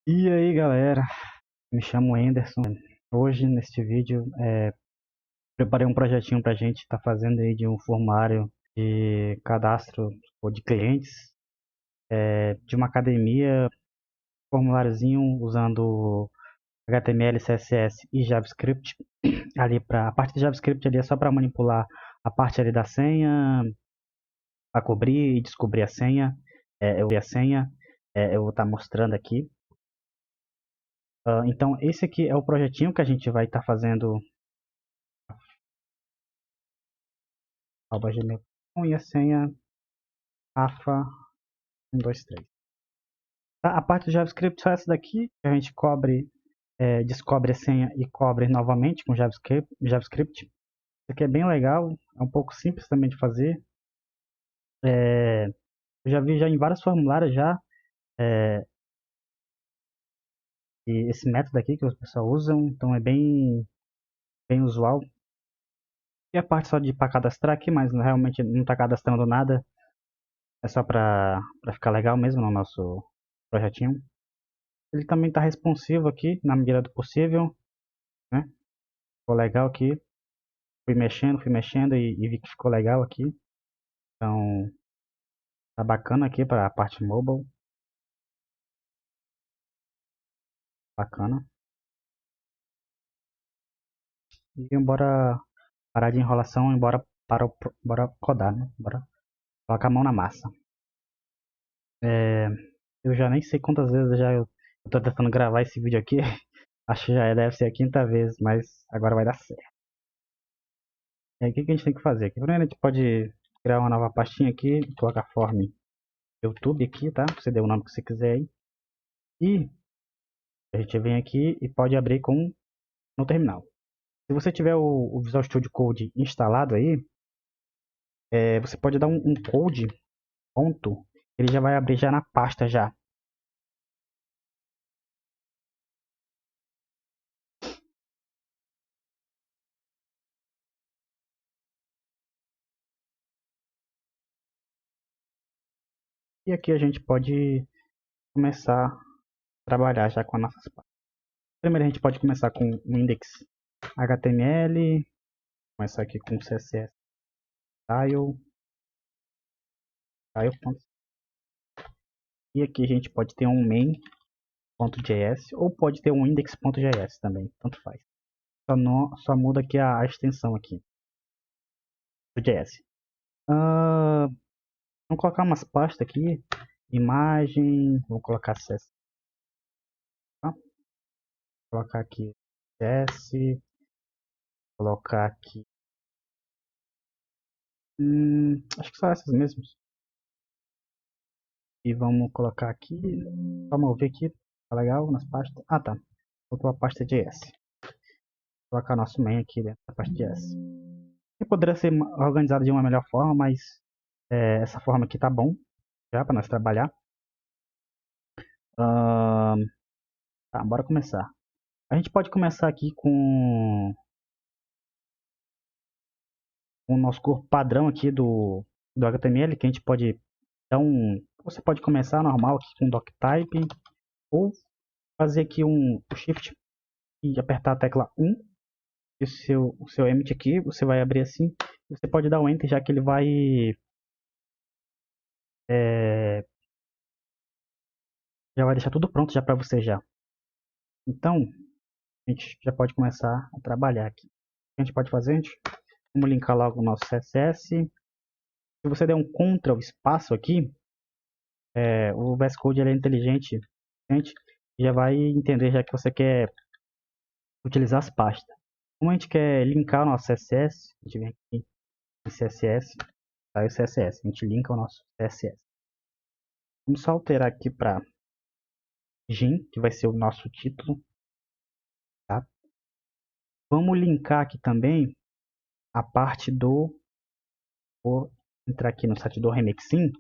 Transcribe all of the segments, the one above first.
E aí galera, me chamo Anderson. Hoje neste vídeo preparei um projetinho pra gente estar fazendo aí de um formulário de cadastro ou de clientes de uma academia, formuláriozinho usando HTML, CSS e JavaScript. Ali para a parte de JavaScript ali é só para manipular a parte ali da senha, para cobrir e descobrir a senha. Eu vou estar mostrando aqui. Então esse aqui é o projetinho que a gente vai estar fazendo @gmail.com e a senha AFA123. A parte do JavaScript só essa daqui, que a gente descobre a senha e cobre novamente com JavaScript. Isso aqui é bem legal, é um pouco simples também de fazer. Eu já vi já em vários formulários já esse método aqui que os pessoal usam, então é bem usual. E a parte só de para cadastrar aqui, mas realmente não está cadastrando nada, é só para ficar legal mesmo no nosso projetinho. Ele também está responsivo aqui, na medida do possível, né? Ficou legal aqui. Fui mexendo e vi que ficou legal aqui. Então, tá bacana aqui para a parte mobile. Bacana. E bora parar de enrolação e bora codar, né? Bora colocar a mão na massa. Eu já nem sei quantas vezes eu tô tentando gravar esse vídeo aqui. Acho que deve ser a quinta vez, mas agora vai dar certo. E aí, o que a gente tem que fazer? Primeiro a gente pode criar uma nova pastinha aqui, colocar form YouTube aqui, tá? Você dê o nome que você quiser aí. E a gente vem aqui e pode abrir no terminal. Se você tiver o Visual Studio Code instalado aí, você pode dar um code ponto, ele já vai abrir já na pasta já. E aqui a gente pode começar a trabalhar já com as nossas pastas. Primeiro a gente pode começar com o index HTML, começar aqui com CSS style. E aqui a gente pode ter um main.js ou pode ter um index.js também, tanto faz. Só muda aqui a extensão aqui do JS. Vamos colocar umas pastas aqui, imagem, vou colocar CSS, tá? Colocar aqui CSS, colocar aqui, acho que são essas mesmas. E vamos colocar aqui, vamos ver aqui, tá legal nas pastas. Ah tá, faltou a pasta JS. Vou colocar nosso main aqui dentro da pasta JS. E poderia ser organizado de uma melhor forma, mas essa forma aqui tá bom já para nós trabalhar. Tá, bora começar. A gente pode começar aqui com o nosso corpo padrão aqui do HTML, que a gente pode dar você pode começar normal aqui com doctype, ou fazer aqui o shift e apertar a tecla 1, e o seu emit aqui, você vai abrir assim, você pode dar o enter, já que ele vai já vai deixar tudo pronto já para você já. Então, a gente já pode começar a trabalhar aqui. O que a gente pode fazer? Vamos linkar logo o nosso CSS. Se você der um Ctrl espaço aqui, o VS Code ele é inteligente, gente, já vai entender já que você quer utilizar as pastas. Como a gente quer linkar o nosso CSS, a gente vem aqui em CSS, tá? O CSS, a gente linka o nosso CSS. Vamos só alterar aqui para Gin, que vai ser o nosso título, tá? Vamos linkar aqui também a parte vou entrar aqui no site do Remixin,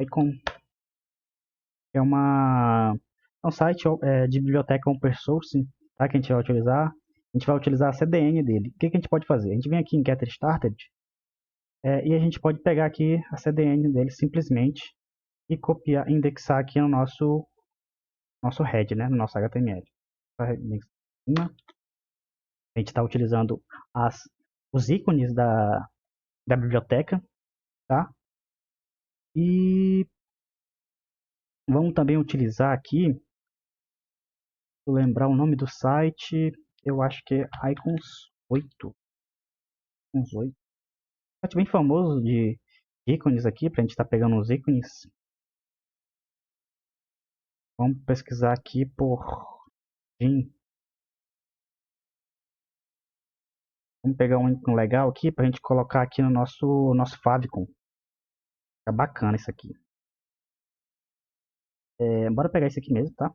Icon, é um site de biblioteca open source, tá? Que a gente vai utilizar. A gente vai utilizar a CDN dele. O que a gente pode fazer? A gente vem aqui em Get Started e a gente pode pegar aqui a CDN dele simplesmente e copiar, indexar aqui no nosso head, né, no nosso HTML. A gente está utilizando os ícones da biblioteca, tá? E vamos também utilizar aqui, vou lembrar o nome do site, eu acho que é Icons 8. Icons 8. Site bem famoso de ícones aqui, para a gente estar pegando os ícones. Vamos pesquisar aqui por Jim. Vamos pegar um ícone legal aqui para a gente colocar aqui no nosso favicon. É bacana isso aqui. Bora pegar esse aqui mesmo, tá?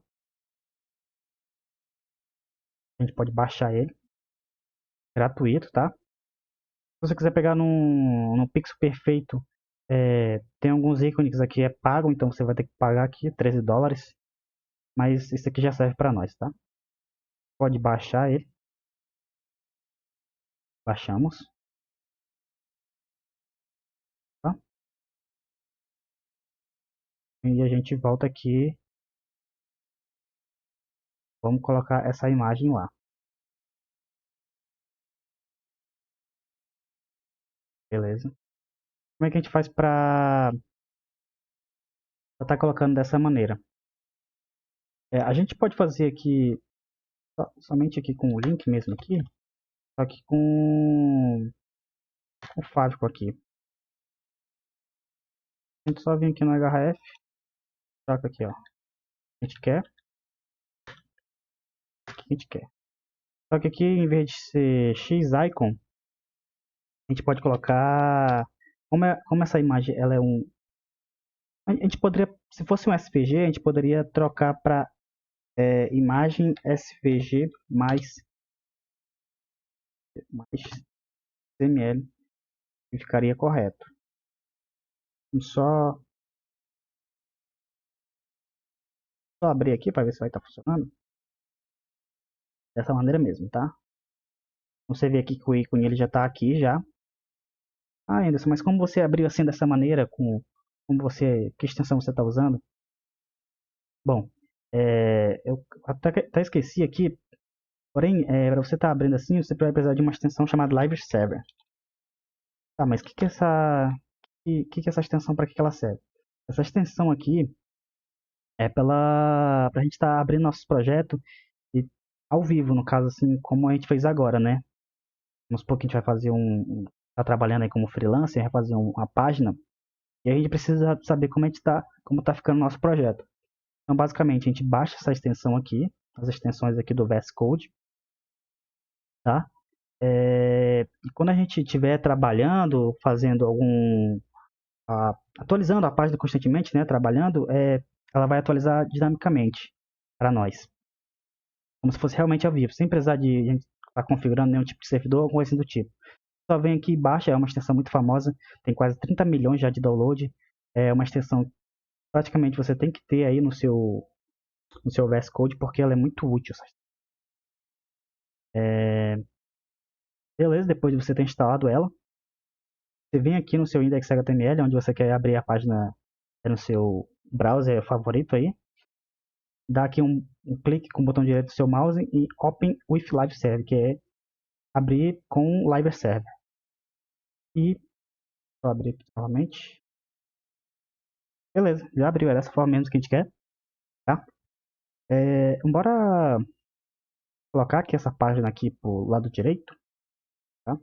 A gente pode baixar ele. Gratuito, tá? Se você quiser pegar no Pixel Perfeito, tem alguns ícones aqui, é pago, então você vai ter que pagar aqui $13. Mas esse aqui já serve para nós, tá? Pode baixar ele. Baixamos. Tá? E a gente volta aqui. Vamos colocar essa imagem lá. Beleza. Como é que a gente faz para estar colocando dessa maneira? A gente pode fazer aqui, somente aqui com o link mesmo aqui. Só que com o Favicon aqui. A gente só vem aqui no href. Troca aqui, ó. A gente quer. Aqui a gente quer. Só que aqui, em vez de ser X-Icon, a gente pode colocar... Como essa imagem ela é um... A gente poderia, se fosse um SVG, a gente poderia trocar para imagem SVG mais CML, que ficaria correto. Só abrir aqui para ver se vai estar funcionando. Dessa maneira mesmo, tá? Você vê aqui que o ícone ele já está aqui já. Ah, Anderson, mas como você abriu assim dessa maneira, que extensão você está usando? Bom, eu até esqueci aqui, porém, para você estar abrindo assim, você vai precisar de uma extensão chamada Live Server. Tá, mas que é essa extensão, para que ela serve? Essa extensão aqui é para a gente estar abrindo nosso projeto e, ao vivo, no caso assim, como a gente fez agora, né? Vamos supor que a gente vai fazer tá trabalhando aí como freelancer, vai fazer uma página, e a gente precisa saber como tá ficando o nosso projeto. Então, basicamente, a gente baixa essa extensão aqui, as extensões aqui do VS Code, tá? E quando a gente estiver trabalhando, fazendo atualizando a página constantemente, né? Trabalhando, ela vai atualizar dinamicamente para nós, como se fosse realmente ao vivo, sem precisar de a gente estar configurando nenhum tipo de servidor ou coisa do tipo. Só vem aqui e baixa, é uma extensão muito famosa, tem quase 30 milhões já de download, é uma extensão que praticamente você tem que ter aí no seu VS Code, porque ela é muito útil. Beleza, depois de você ter instalado ela, você vem aqui no seu index.html, onde você quer abrir a página no seu browser favorito aí, dá aqui um clique com o botão direito do seu mouse e Open with Live Server, que é abrir com Live Server. E vou abrir aqui novamente. Beleza, já abriu, é dessa forma mesmo que a gente quer, tá? Bora colocar aqui essa página aqui pro lado direito, tá?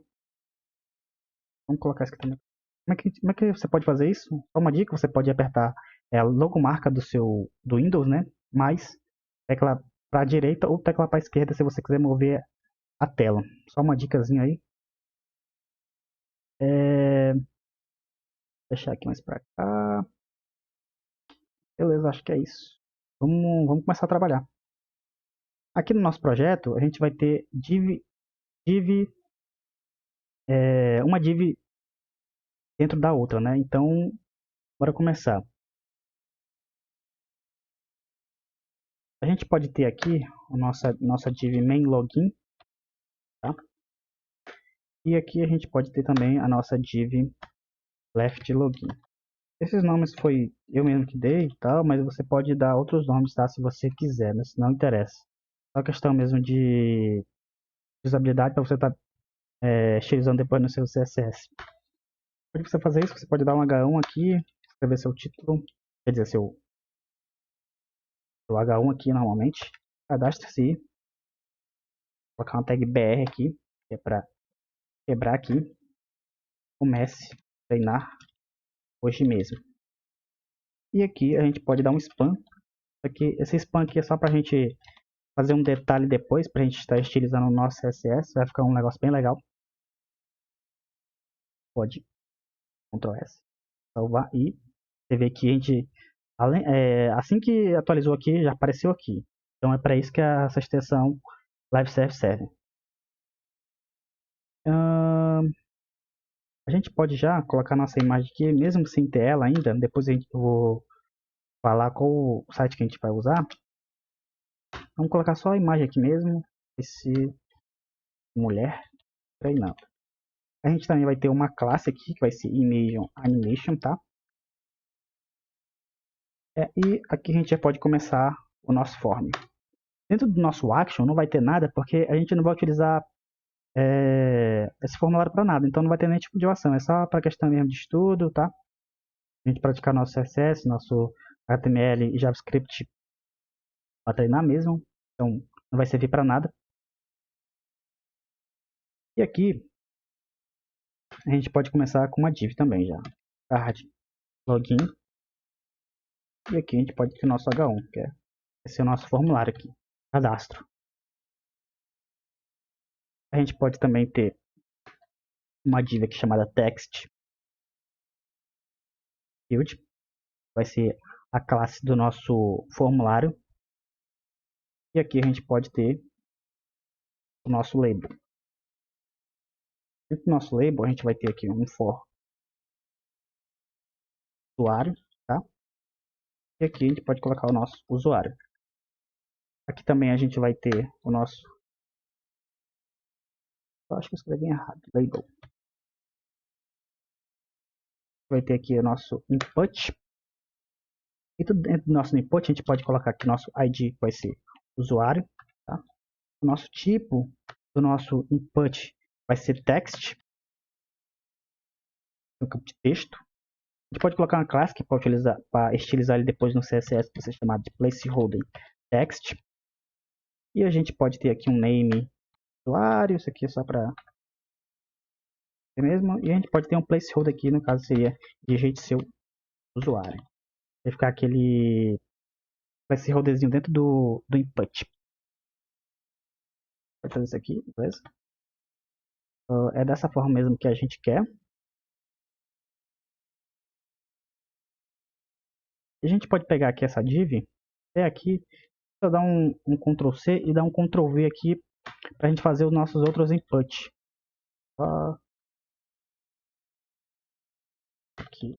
Vamos colocar isso aqui também. Como é que você pode fazer isso? Só uma dica, você pode apertar a logomarca do Windows, né? Mais tecla para a direita ou tecla para a esquerda se você quiser mover a tela. Só uma dicasinha aí. Deixar aqui mais para cá. Beleza, acho que é isso. Vamos começar a trabalhar. Aqui no nosso projeto, a gente vai ter uma div dentro da outra, né? Então, bora começar. A gente pode ter aqui a nossa div main login, tá? E aqui a gente pode ter também a nossa div left login. Esses nomes foi eu mesmo que dei e tal, mas você pode dar outros nomes, tá? Se você quiser, né? Se não interessa. Só questão mesmo de usabilidade para você estar estilizando depois no seu CSS. Para você fazer isso, você pode dar um H1 aqui, escrever seu título, quer dizer, seu H1 aqui normalmente. Cadastre-se, colocar uma tag BR aqui, que é para quebrar aqui. Comece a treinar hoje mesmo. E aqui a gente pode dar um spam. Aqui, esse spam aqui é só para a gente fazer um detalhe depois, para a gente estar estilizando o nosso CSS. Vai ficar um negócio bem legal. Pode Ctrl S, salvar e você vê que a gente, assim que atualizou aqui, já apareceu aqui. Então é para isso que essa extensão Live Serve serve. A gente pode já colocar nossa imagem aqui, mesmo sem ter ela ainda. Depois eu vou falar qual o site que a gente vai usar. Vamos colocar só a imagem aqui mesmo. Esse mulher treinando. A gente também vai ter uma classe aqui que vai ser Image Animation, tá? E aqui a gente já pode começar o nosso form. Dentro do nosso action não vai ter nada porque a gente não vai utilizar esse formulário para nada, então não vai ter nenhum tipo de ação, é só para questão mesmo de estudo, tá? A gente praticar nosso CSS, nosso HTML e JavaScript para treinar mesmo, então não vai servir para nada. E aqui a gente pode começar com uma div também já, card login, e aqui a gente pode ter o nosso H1, que é esse é o nosso formulário aqui, cadastro. A gente pode também ter uma div aqui chamada text field, vai ser a classe do nosso formulário. E aqui a gente pode ter o nosso label. Dentro do nosso label a gente vai ter aqui um for usuário, tá? E aqui a gente pode colocar o nosso usuário. Aqui também a gente vai ter o nosso, eu acho que eu escrevi errado, label. Vai ter aqui o nosso input. E tudo dentro do nosso input a gente pode colocar aqui nosso ID, que vai ser usuário, tá? O nosso tipo do nosso input vai ser text, no campo de texto. A gente pode colocar uma classe que pode utilizar para estilizar ele depois no CSS, para ser chamado de placeholder text. E a gente pode ter aqui um name usuário, isso aqui é só para mesmo. E a gente pode ter um placeholder aqui, no caso seria digite seu usuário. Vai ficar aquele placeholderzinho dentro do input. Pode fazer isso aqui, beleza? É dessa forma mesmo que a gente quer. E a gente pode pegar aqui essa div, até aqui, só dar um Ctrl C e dar um Ctrl V aqui para a gente fazer os nossos outros inputs. Aqui.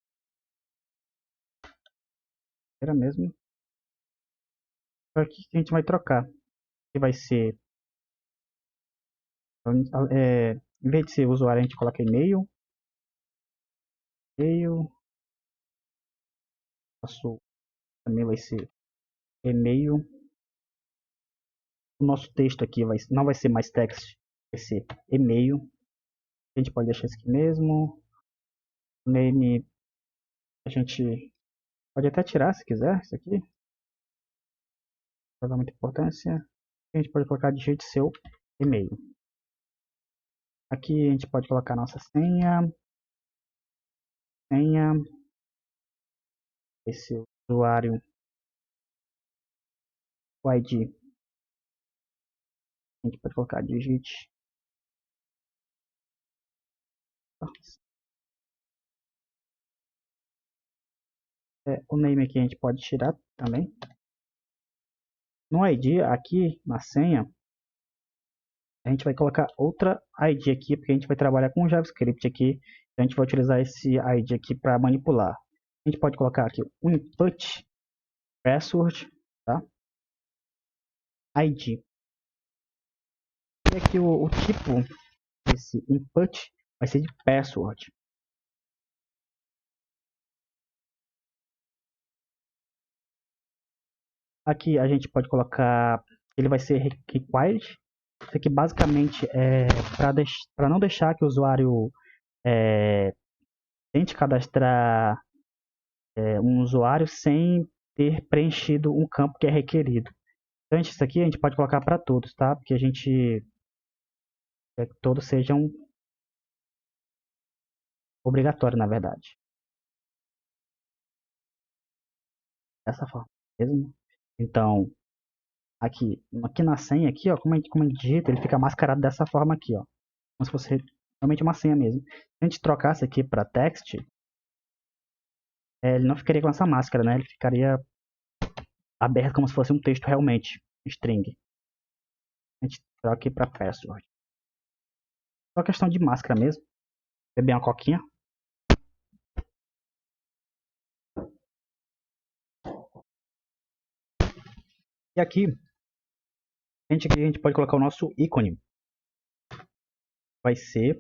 Era mesmo. Aqui que a gente vai trocar. Que vai ser, em vez de ser usuário, a gente coloca e-mail. E-mail. Nosso também vai ser e-mail. O nosso texto aqui não vai ser mais text, vai ser e-mail. A gente pode deixar isso aqui mesmo. Name, a gente pode até tirar se quiser, isso aqui. Não vai dar muita importância. A gente pode colocar digite seu e-mail. Aqui a gente pode colocar nossa senha. Senha. Esse usuário, o ID. A gente pode colocar digite. O name aqui a gente pode tirar também. No ID, aqui na senha, a gente vai colocar outra ID aqui, porque a gente vai trabalhar com JavaScript aqui. Então a gente vai utilizar esse ID aqui para manipular. A gente pode colocar aqui o input password, tá? ID. E aqui o tipo desse input vai ser de password. Aqui a gente pode colocar, ele vai ser required. Isso aqui basicamente é para não deixar que o usuário tente cadastrar um usuário sem ter preenchido um campo que é requerido. Então, isso aqui a gente pode colocar para todos, tá? Porque a gente quer que todos sejam obrigatórios, na verdade. Dessa forma mesmo. Então, aqui na senha, aqui, ó, como a gente digita, ele fica mascarado dessa forma aqui, ó. Como se fosse realmente uma senha mesmo. Se a gente trocasse aqui para text, ele não ficaria com essa máscara, né? Ele ficaria aberto como se fosse um texto realmente, string. A gente troca aqui para password. Só questão de máscara mesmo. Beber uma coquinha. E aqui a gente pode colocar o nosso ícone. Vai ser,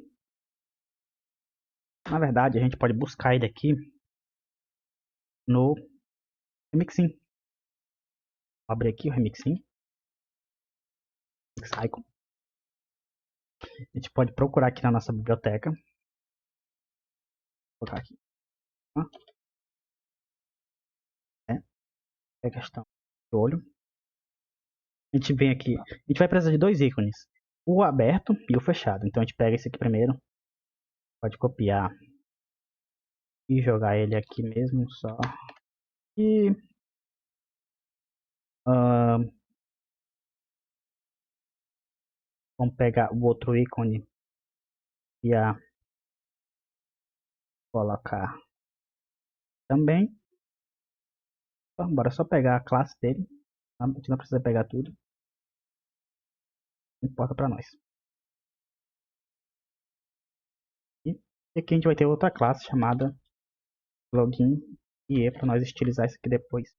na verdade, a gente pode buscar ele aqui no Remixin. Vou abrir aqui o Remixin. Icon. A gente pode procurar aqui na nossa biblioteca. Vou colocar aqui. É questão do olho. A gente vem aqui. A gente vai precisar de dois ícones. O aberto e o fechado. Então a gente pega esse aqui primeiro. Pode copiar. E jogar ele aqui mesmo só. E... vamos pegar o outro ícone. E colocar também. Então, bora só pegar a classe dele. A gente não precisa pegar tudo. Não importa para nós. E aqui a gente vai ter outra classe chamada login e para nós estilizar isso aqui depois.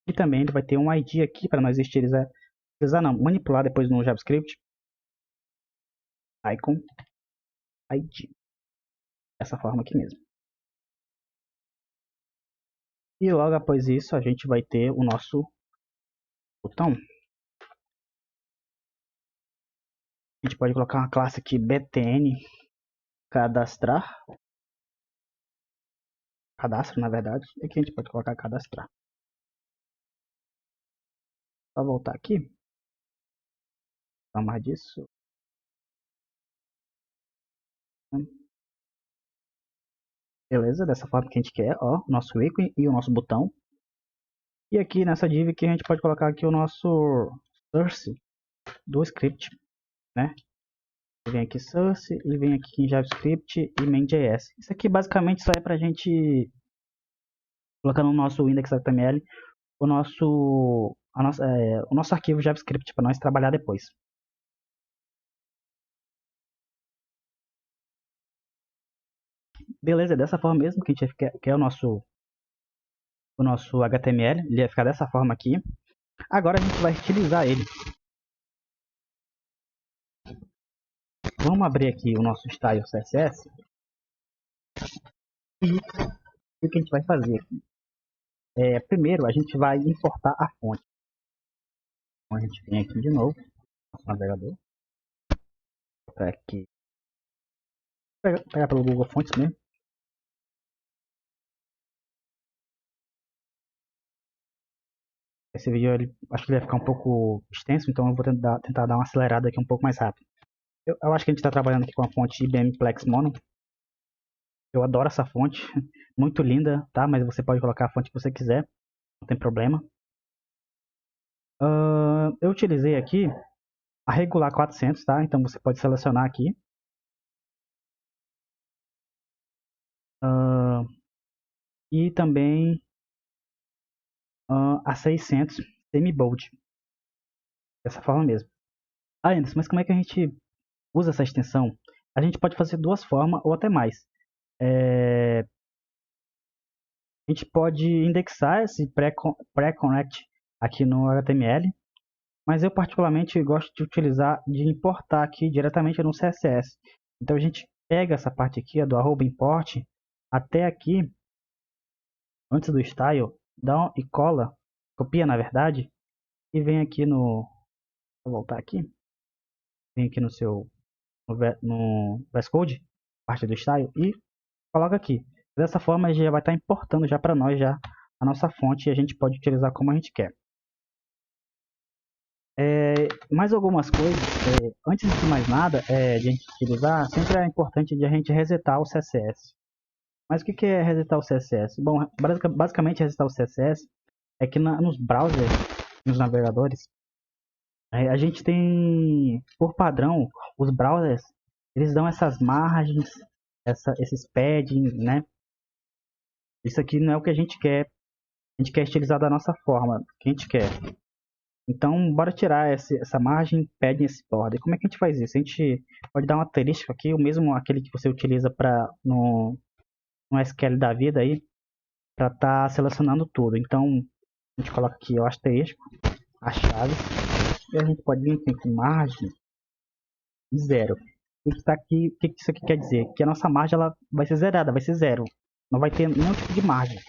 E também ele vai ter um ID aqui para nós estilizar, não, manipular depois no JavaScript. Icon ID. Dessa forma aqui mesmo. E logo após isso a gente vai ter o nosso botão. A gente pode colocar uma classe aqui btn cadastrar. Cadastro, na verdade. E aqui a gente pode colocar cadastrar. Só voltar aqui. Não mais disso. Beleza, dessa forma que a gente quer, ó, nosso ícone e o nosso botão. E aqui nessa div aqui a gente pode colocar aqui o nosso source do script, né? Vem aqui source e vem aqui em JavaScript e main.js. Isso aqui basicamente só é pra gente colocar no nosso index.html o nosso arquivo JavaScript para nós trabalhar depois. Beleza, é dessa forma mesmo que a gente quer o nosso HTML. Ele vai ficar dessa forma aqui. Agora a gente vai utilizar ele. Vamos abrir aqui o nosso style CSS. E o que a gente vai fazer aqui? Primeiro a gente vai importar a fonte. Então a gente vem aqui de novo, nosso navegador. Vou aqui. Pegar pelo Google Fontes mesmo. Esse vídeo acho que ele vai ficar um pouco extenso, então eu vou tentar dar uma acelerada aqui um pouco mais rápido. Eu acho que a gente está trabalhando aqui com a fonte IBM Plex Mono. Eu adoro essa fonte, muito linda, tá? Mas você pode colocar a fonte que você quiser, não tem problema. Eu utilizei aqui a regular 400, tá? Então você pode selecionar aqui. E também a 600 semi-bold. Dessa forma mesmo. Anderson, mas como é que a gente usa essa extensão? A gente pode fazer duas formas ou até mais. A gente pode indexar esse pré-connect aqui no HTML, mas eu particularmente gosto de importar aqui diretamente no CSS. Então a gente pega essa parte aqui do @import até aqui, antes do style, e cola, copia na verdade, e vem aqui no... Vou voltar aqui. Vem aqui no seu... no VS Code, parte do style, e coloca aqui. Dessa forma, já vai estar importando já para nós já a nossa fonte e a gente pode utilizar como a gente quer. Mais algumas coisas, antes de mais nada, de a gente utilizar, sempre é importante de a gente resetar o CSS. Mas o que é resetar o CSS? Bom, basicamente resetar o CSS é que nos browsers, nos navegadores, a gente tem, por padrão, os browsers, eles dão essas margens, esses padding, né? Isso aqui não é o que a gente quer. A gente quer estilizar da nossa forma, que a gente quer. Então, bora tirar essa margem, padding, esse border. Como é que a gente faz isso? A gente pode dar um asterisco aqui, o mesmo aquele que você utiliza no SQL da vida aí, para estar selecionando tudo. Então, a gente coloca aqui o asterisco, a chave, e a gente pode vir aqui com margem zero. O que está aqui, o que isso aqui quer dizer? Que a nossa margem ela vai ser zerada, vai ser zero. Não vai ter nenhum tipo de margem.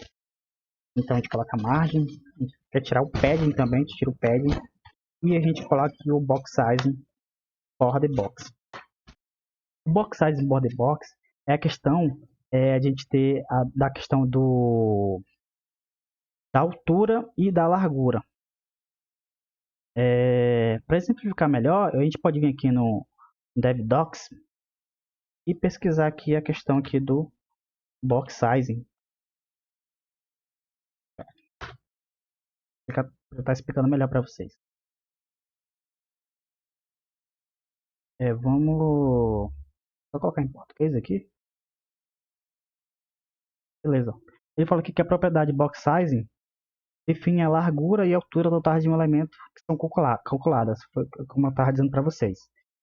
Então a gente coloca a margem, a gente quer tirar o padding também, a gente tira o padding, e a gente coloca aqui o box size for the box. O box size for the box é a questão, a gente ter da questão da altura e da largura. Para exemplificar melhor, a gente pode vir aqui no DevDocs e pesquisar aqui a questão aqui do box sizing. Vou estar explicando melhor para vocês. Vamos só colocar em português aqui. Beleza. Ele fala aqui que a propriedade box sizing define a largura e a altura totais de um elemento que são calculadas, como eu estava dizendo para vocês.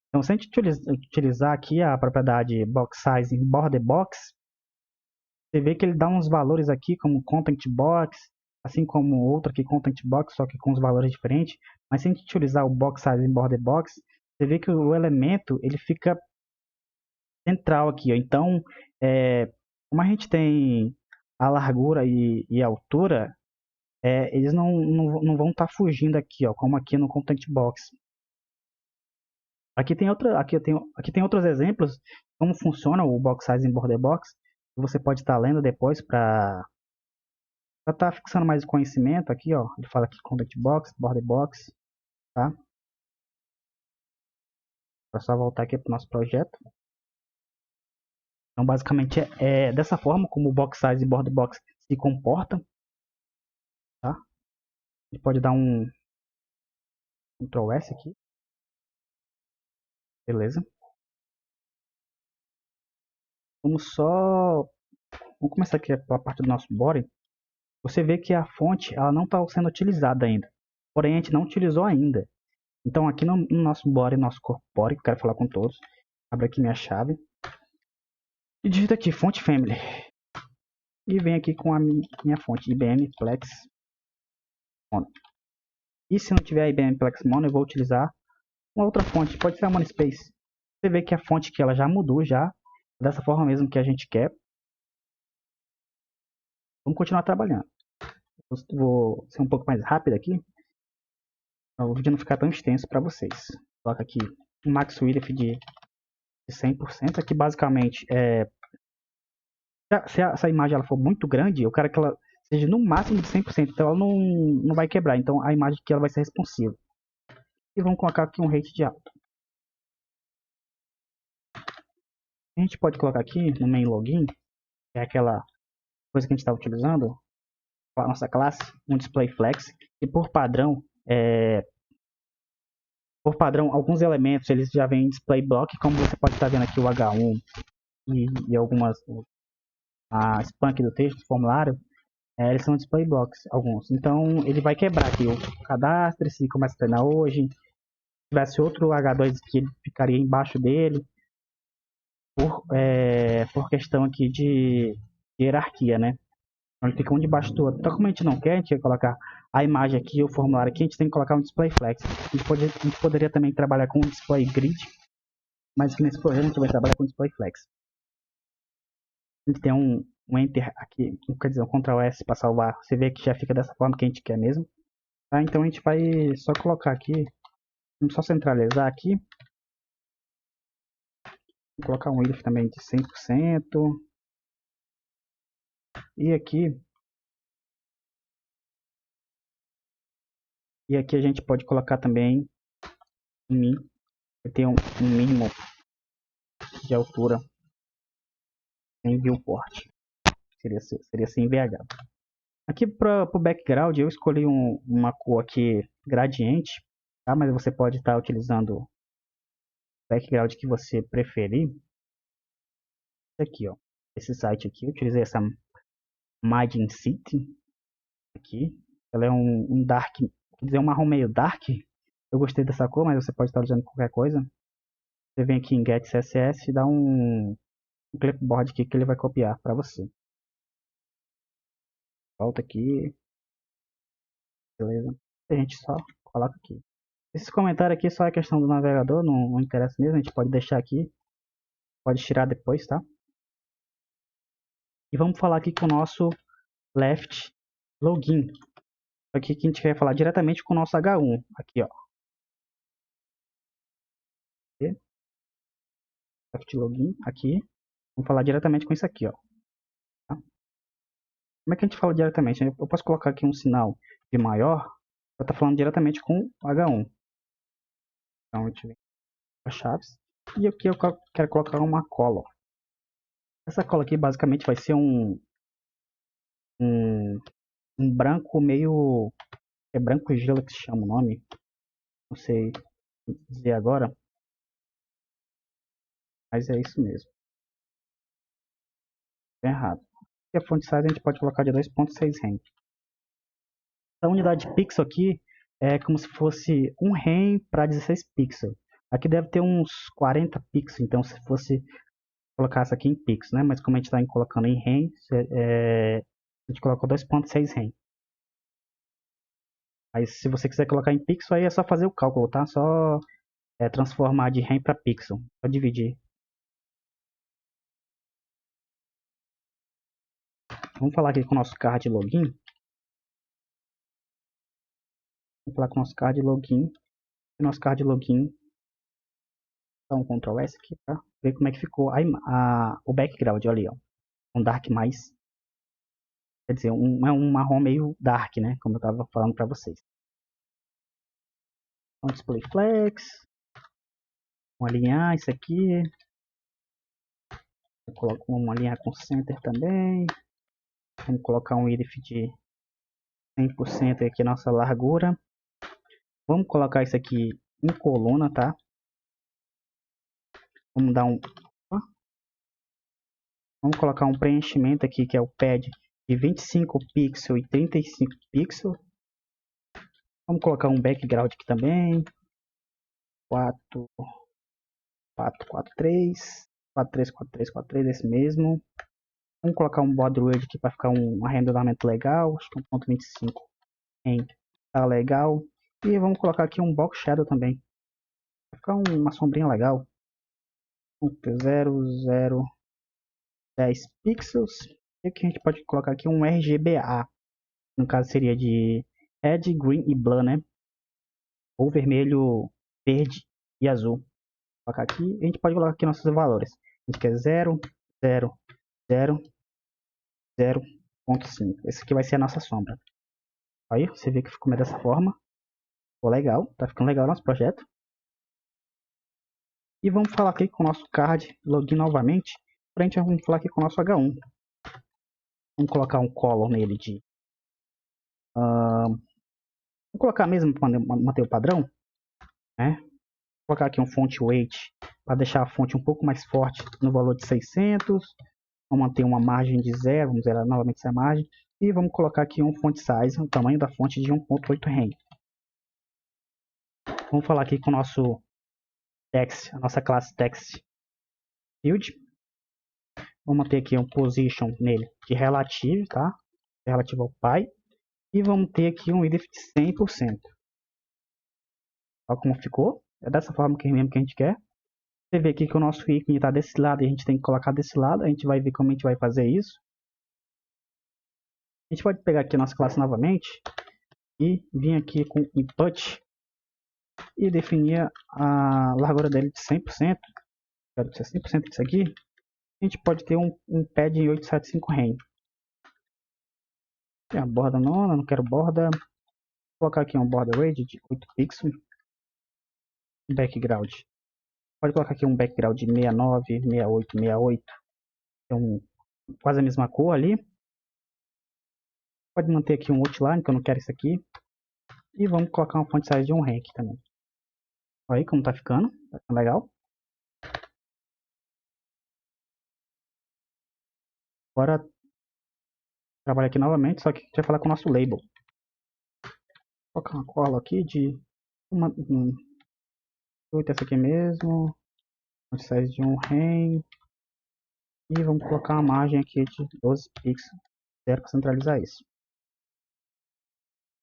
Então, se a gente utilizar aqui a propriedade box sizing border box, você vê que ele dá uns valores aqui como content box, assim como outro aqui content box, só que com os valores diferentes. Mas se a gente utilizar o box sizing border box, você vê que o elemento ele fica central aqui, ó. Então, como a gente tem a largura e a altura, eles não vão estar fugindo aqui, ó, como aqui no Content Box. Aqui tem outros exemplos de como funciona o Box Size em Border Box. Você pode estar lendo depois para estar fixando mais conhecimento aqui, ó. Ele fala aqui Content Box, Border Box, tá? É só voltar aqui para o nosso projeto. Então, basicamente, é dessa forma como o Box Size e Border Box se comportam, tá? A gente pode dar um Ctrl S aqui. Beleza. Vamos começar aqui a parte do nosso body. Você vê que a fonte ela não está sendo utilizada ainda. Porém, a gente não utilizou ainda. Então, aqui no nosso body, nosso corpo body, que eu quero falar com todos. Abre aqui minha chave. E digita aqui, fonte family. E vem aqui com a minha fonte, IBM Plex Mono. E se não tiver IBM Plex Mono, eu vou utilizar uma outra fonte. Pode ser a Monospace. Você vê que a fonte aqui ela já mudou, já. Dessa forma mesmo que a gente quer. Vamos continuar trabalhando. Vou ser um pouco mais rápido aqui. Para o vídeo não ficar tão extenso para vocês. Coloca aqui um max width de 100%. Aqui basicamente se essa imagem ela for muito grande, eu quero que ela seja no máximo de 100%. Então ela não vai quebrar. Então a imagem aqui ela vai ser responsiva. E vamos colocar aqui um rate de alto. A gente pode colocar aqui no main login, que é aquela coisa que a gente está utilizando, a nossa classe, um display flex. E por padrão, alguns elementos eles já vêm em display block, como você pode estar vendo aqui o H1 e algumas a spam do texto, do formulário, eles são display blocks, alguns. Então ele vai quebrar aqui o cadastro, se começa a treinar hoje. Se tivesse outro H2 que ele ficaria embaixo dele, por questão aqui de hierarquia, né? Então ele fica um debaixo do outro. Então como a gente não quer, a gente vai colocar a imagem aqui, o formulário aqui, a gente tem que colocar um display flex. A gente poderia também trabalhar com um display grid, mas nesse projeto a gente vai trabalhar com display flex. A gente tem um Enter aqui, quer dizer, um Ctrl S para salvar. Você vê que já fica dessa forma que a gente quer mesmo. Tá? Então a gente vai só colocar aqui, vamos só centralizar aqui. Vou colocar um width também de 100%. E aqui a gente pode colocar também um min. Tem um mínimo de altura em viewport. Seria sem VH. Aqui para o background eu escolhi uma cor aqui gradiente, tá? Mas você pode estar utilizando o background que você preferir. Esse aqui, ó. Esse site aqui, eu utilizei essa Margin City aqui. Ela é um dark, quer dizer, um marrom meio dark. Eu gostei dessa cor, mas você pode estar usando qualquer coisa. Você vem aqui em Get CSS e dá um clipboard aqui que ele vai copiar para você. Volta aqui, beleza? A gente só coloca aqui. Esses comentários aqui só é questão do navegador, não interessa mesmo, a gente pode deixar aqui, pode tirar depois, tá? E vamos falar aqui com o nosso left login. Aqui que a gente vai falar diretamente com o nosso H1, aqui ó. Left login, aqui. Vamos falar diretamente com isso aqui, ó. Tá? Como é que a gente fala diretamente? Eu posso colocar aqui um sinal de maior, eu estou falando diretamente com o H1. Então a gente vem as chaves. E aqui eu quero colocar uma cola. Essa cola aqui basicamente vai ser um branco meio... É branco gelo que se chama o nome. Não sei dizer agora. Mas é isso mesmo. É errado. E a font size a gente pode colocar de 2.6 rem. A unidade de pixel aqui é como se fosse 1 rem para 16 pixels. Aqui deve ter uns 40 pixels. Então se fosse colocar isso aqui em pixels, né? Mas como a gente está colocando em rem, a gente colocou 2.6 rem. Mas se você quiser colocar em pixel, aí é só fazer o cálculo, tá? Só transformar de rem para pixel. Só dividir. Vamos falar aqui com o nosso card login. Vamos falar com o nosso card login. E nosso card login. Dá um Ctrl S aqui para ver como é que ficou o background. Olha ali, ó. Um dark mais. Quer dizer, é um marrom meio dark, né? Como eu estava falando para vocês. Então, display flex. Vamos alinhar isso aqui. Vamos alinhar com center também. Vamos colocar um width de 100% aqui nossa largura. Vamos colocar isso aqui em coluna, tá? Vamos dar vamos colocar um preenchimento aqui que é o pad de 25 pixels e 35 pixels. Vamos colocar um background aqui também. 4, 4, 4, 3. 4, 3, 4, 3, 4, 3, esse mesmo. Vamos colocar um border width aqui para ficar um arredondamento legal. Acho que 1.25 tá legal. E vamos colocar aqui um box shadow também. Vai ficar uma sombrinha legal. 0,010 pixels. E aqui a gente pode colocar aqui um RGBA. No caso seria de Red, Green e Blue, né? Ou vermelho, verde e azul. Vou colocar aqui. A gente pode colocar aqui nossos valores. A gente quer 0, 0, 0, 0.5. Esse aqui vai ser a nossa sombra. Aí você vê que ficou dessa forma. Ficou legal. Tá ficando legal o nosso projeto. E vamos falar aqui com o nosso card login novamente. Pra gente vamos falar aqui com o nosso H1. Vamos colocar um color nele de... vamos colocar mesmo para manter o padrão. Né? Vou colocar aqui um font weight para deixar a fonte um pouco mais forte no valor de 600. Vamos manter uma margem de 0, vamos zerar novamente essa margem. E vamos colocar aqui um font size, o tamanho da fonte de 1.8 rem. Vamos falar aqui com o nosso text, a nossa classe text field. Vamos ter aqui um position nele de relative, tá? Relativo ao pi. E vamos ter aqui um width de 100%. Olha como ficou. É dessa forma que mesmo que a gente quer. Você vê aqui que o nosso ícone está desse lado e a gente tem que colocar desse lado. A gente vai ver como a gente vai fazer isso. A gente pode pegar aqui a nossa classe novamente e vir aqui com input e definir a largura dele de 100%. Quero que seja 100% disso aqui. A gente pode ter um pad em 875 rem. Tem a borda nona, não quero borda. Vou colocar aqui uma borda radius de 8 pixels. Background. Pode colocar aqui um background de 69, 68, 68. Então, quase a mesma cor ali. Pode manter aqui um outline, que eu não quero isso aqui. E vamos colocar uma font size de 1 rem aqui também. Olha aí como tá ficando. Tá ficando legal. Agora, trabalhar aqui novamente, só que a gente vai falar com o nosso label. Vou colocar uma cola aqui de 8, essa aqui mesmo. Font size de 1 rem. E vamos colocar uma margem aqui de 12 pixels. Zero para centralizar isso.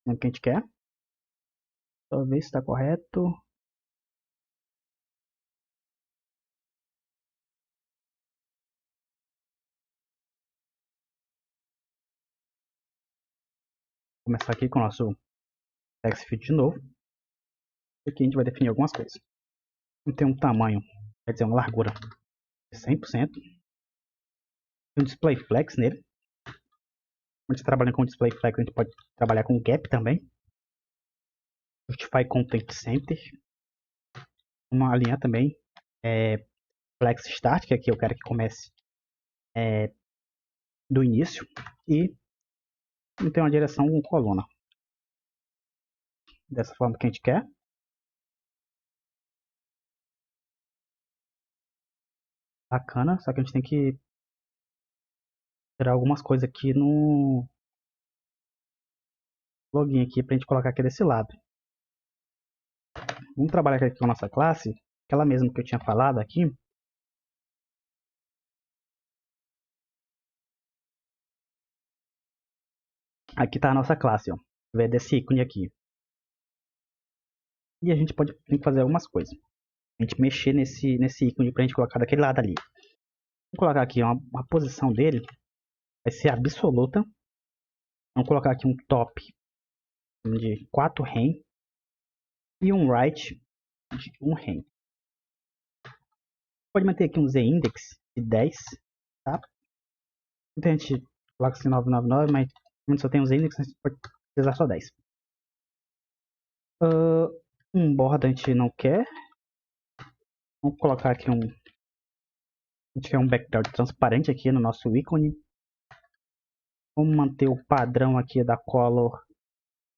O que a gente quer. Só ver se está correto. Vou começar aqui com o nosso text field de novo. Aqui a gente vai definir algumas coisas. Vamos ter um tamanho, quer dizer, uma largura de 100%. Tem um display flex nele. Quando a gente trabalha com display flex, a gente pode trabalhar com gap também. Justify content center. Uma linha também flex start, que aqui eu quero que comece do início. E tem uma direção com coluna. Dessa forma que a gente quer. Bacana, só que a gente tem que tirar algumas coisas aqui no login aqui pra gente colocar aqui desse lado. Vamos trabalhar aqui com a nossa classe, aquela mesma que eu tinha falado aqui. Aqui está a nossa classe, ó. Vai desse ícone aqui. E a gente tem que fazer algumas coisas. A gente mexer nesse ícone pra gente colocar daquele lado ali. Vamos colocar aqui uma posição dele. Vai ser absoluta. Vamos colocar aqui um top de 4 rem. E um right de 1 rem. Pode manter aqui um z-index de 10. Tá? Então a gente coloca assim 999, mas como só tem um z-index, a gente pode precisar só 10. Um borda a gente não quer. Vamos colocar aqui a gente quer um background transparente aqui no nosso ícone. Vamos manter o padrão aqui da color.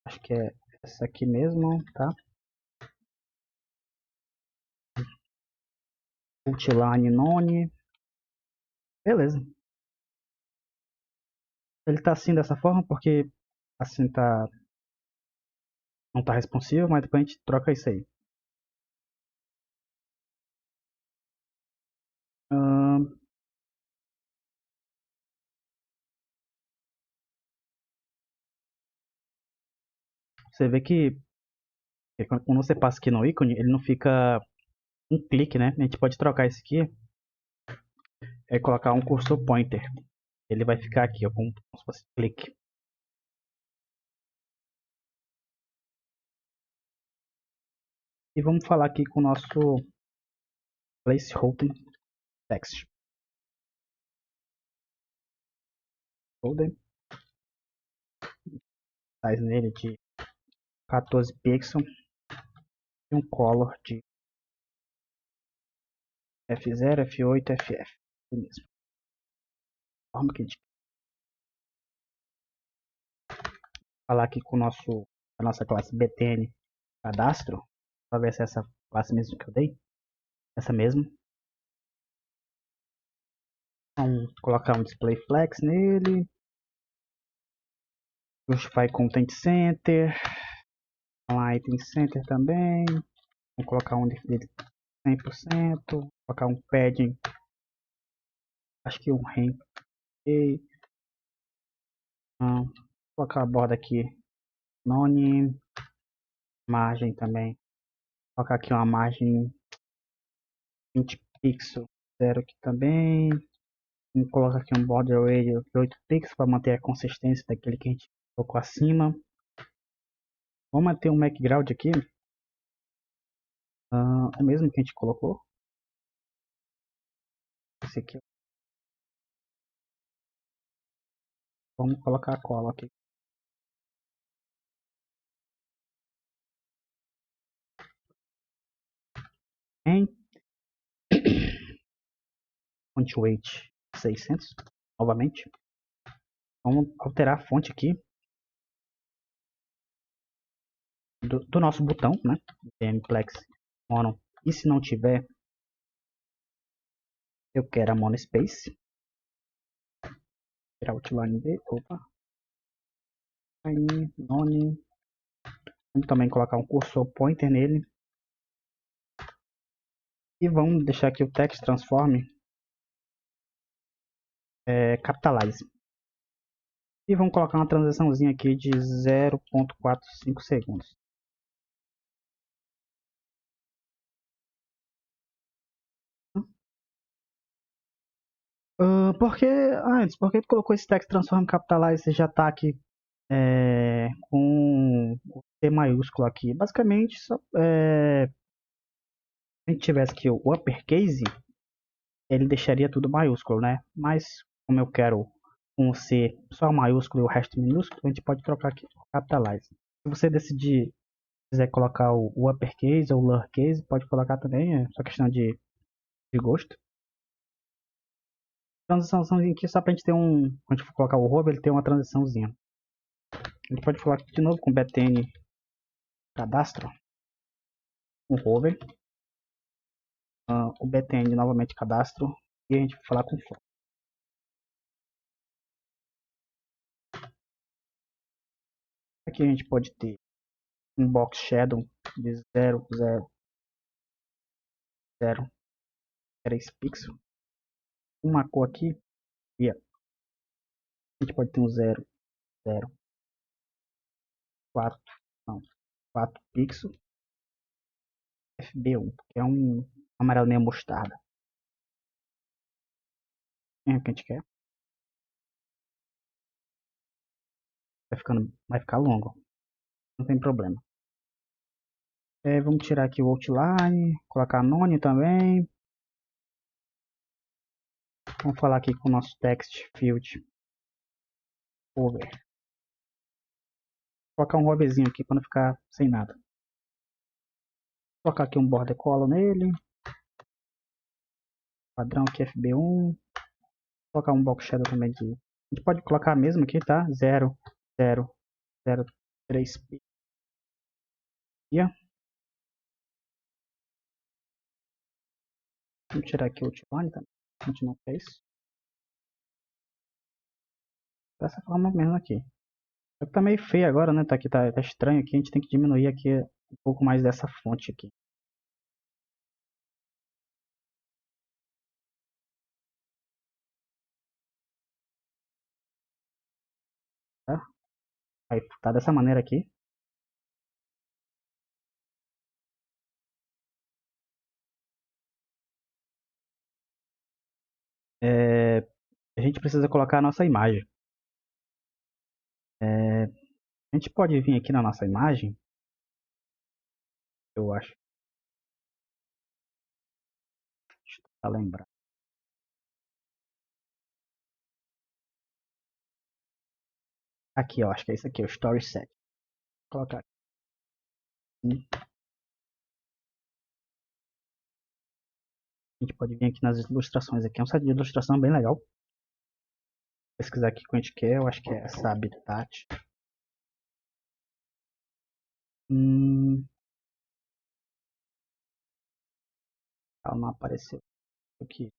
Acho que é essa aqui mesmo, tá? Outline none. Beleza. Ele tá assim dessa forma porque assim tá não tá responsivo, mas depois a gente troca isso aí. Você vê que quando você passa aqui no ícone, ele não fica um clique, né? A gente pode trocar isso aqui e colocar um cursor pointer. Ele vai ficar aqui, ó, como se fosse clique. E vamos falar aqui com o nosso placeholder text. Folder. Size nele de 14 pixels. E um color de F0, F8, FF. Mesmo. Forma que a gente falar aqui com a nossa classe btn cadastro. Para ver se é essa classe mesmo que eu dei. Essa mesmo. Vamos colocar um display flex nele. Justify content center. Um item center também. Vamos colocar um definido 100%. Colocar um padding. Acho que um rem. Colocar a borda aqui. None. Margem também. Colocar aqui uma margem 20 pixels. Zero aqui também. Vamos colocar aqui um border radius de 8 pixels para manter a consistência daquele que a gente colocou acima. Vamos manter um background aqui. O mesmo que a gente colocou. Esse aqui. Vamos colocar a cola aqui. Em font weight 600. Novamente. Vamos alterar a fonte aqui. Do nosso botão, né? Plex Mono. E se não tiver, eu quero a Monospace. Tirar o outline dele. Opa. Aí, none. Vamos também colocar um cursor pointer nele. E vamos deixar aqui o text transform capitalize. E vamos colocar uma transiçãozinha aqui de 0.45 segundos. Porque tu colocou esse text transform capitalize, você já está aqui com o T maiúsculo aqui. Basicamente, se a gente tivesse aqui o uppercase, ele deixaria tudo maiúsculo, né? Mas como eu quero com o C só maiúsculo e o resto minúsculo, a gente pode trocar aqui por capitalize. Se você quiser colocar o uppercase ou o lowercase, pode colocar também, é só questão de gosto. Transiçãozinha aqui só pra gente ter quando a gente for colocar o hover, ele tem uma transiçãozinha. A gente pode colocar de novo com btn cadastro, o hover, o btn novamente cadastro, e a gente vai falar com for. Aqui a gente pode ter um box shadow de 0,003 pixels. Uma cor aqui, e a gente pode ter um 0,04 pixels. FB1, que é um amarelo meio mostarda. É o que a gente quer. Vai ficar longo. Não tem problema. Vamos tirar aqui o outline, colocar none também. Vamos falar aqui com o nosso text field over. Vou colocar um hoverzinho aqui para não ficar sem nada. Vou colocar aqui um border color nele. Padrão aqui FB1. Vou colocar um box shadow também aqui. A gente pode colocar mesmo aqui, tá? 0,003 pixels. Vamos tirar aqui o outline também. A gente não quer isso. Dessa forma mesmo aqui. Tá meio feio agora, né? Tá aqui, tá estranho aqui. A gente tem que diminuir aqui um pouco mais dessa fonte aqui. Tá? Aí tá dessa maneira aqui. A gente precisa colocar a nossa imagem. A gente pode vir aqui na nossa imagem. Eu acho. Deixa eu tentar lembrar. Aqui, ó. Acho que é isso aqui, o Story Set. Vou colocar aqui. A gente pode vir aqui nas ilustrações aqui. É um site de ilustração bem legal. Vou pesquisar aqui o que a gente quer. Eu acho que é essa habitat. Ela não apareceu aqui.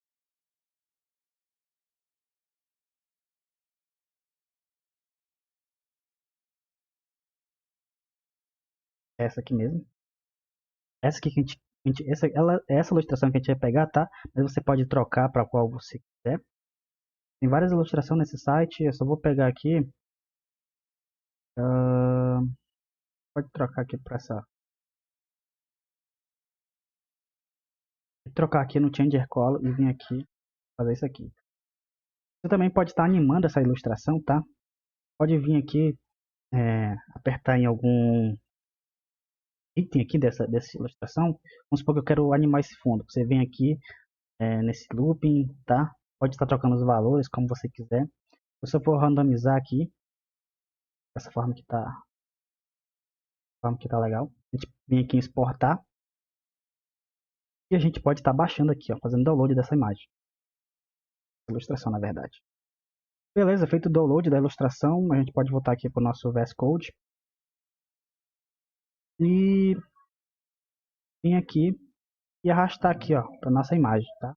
É essa aqui mesmo. Essa aqui que essa ilustração que a gente vai pegar, tá? Mas você pode trocar para qual você quiser. Tem várias ilustrações nesse site. Eu só vou pegar aqui. Pode trocar aqui para essa. Trocar aqui no Changer Color e vir aqui fazer isso aqui. Você também pode estar animando essa ilustração, tá? Pode vir aqui, apertar em algum item aqui dessa ilustração, vamos supor que eu quero animar esse fundo. Você vem aqui nesse looping, tá? Pode estar trocando os valores como você quiser. Se eu for randomizar aqui, dessa forma que tá legal, a gente vem aqui em exportar e a gente pode estar baixando aqui, ó, fazendo download dessa imagem. Ilustração, na verdade. Beleza, feito o download da ilustração, a gente pode voltar aqui para o nosso VS Code e vir aqui e arrastar aqui, ó, para nossa imagem, tá?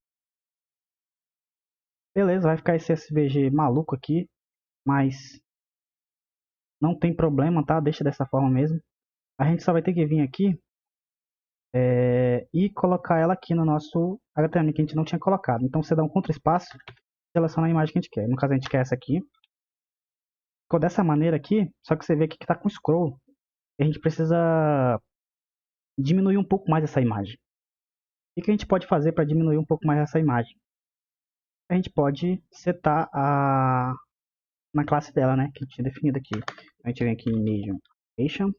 Beleza, vai ficar esse SVG maluco aqui, mas não tem problema, tá? Deixa dessa forma mesmo. A gente só vai ter que vir aqui e colocar ela aqui no nosso HTML que a gente não tinha colocado. Então você dá um Ctrl espaço e seleciona a imagem que a gente quer. No caso a gente quer essa aqui. Ficou dessa maneira aqui, só que você vê aqui que está com scroll. E a gente precisa diminuir um pouco mais essa imagem. O que a gente pode fazer para diminuir um pouco mais essa imagem? A gente pode setar na classe dela, né, que a gente tinha definido aqui. A gente vem aqui em Medium Location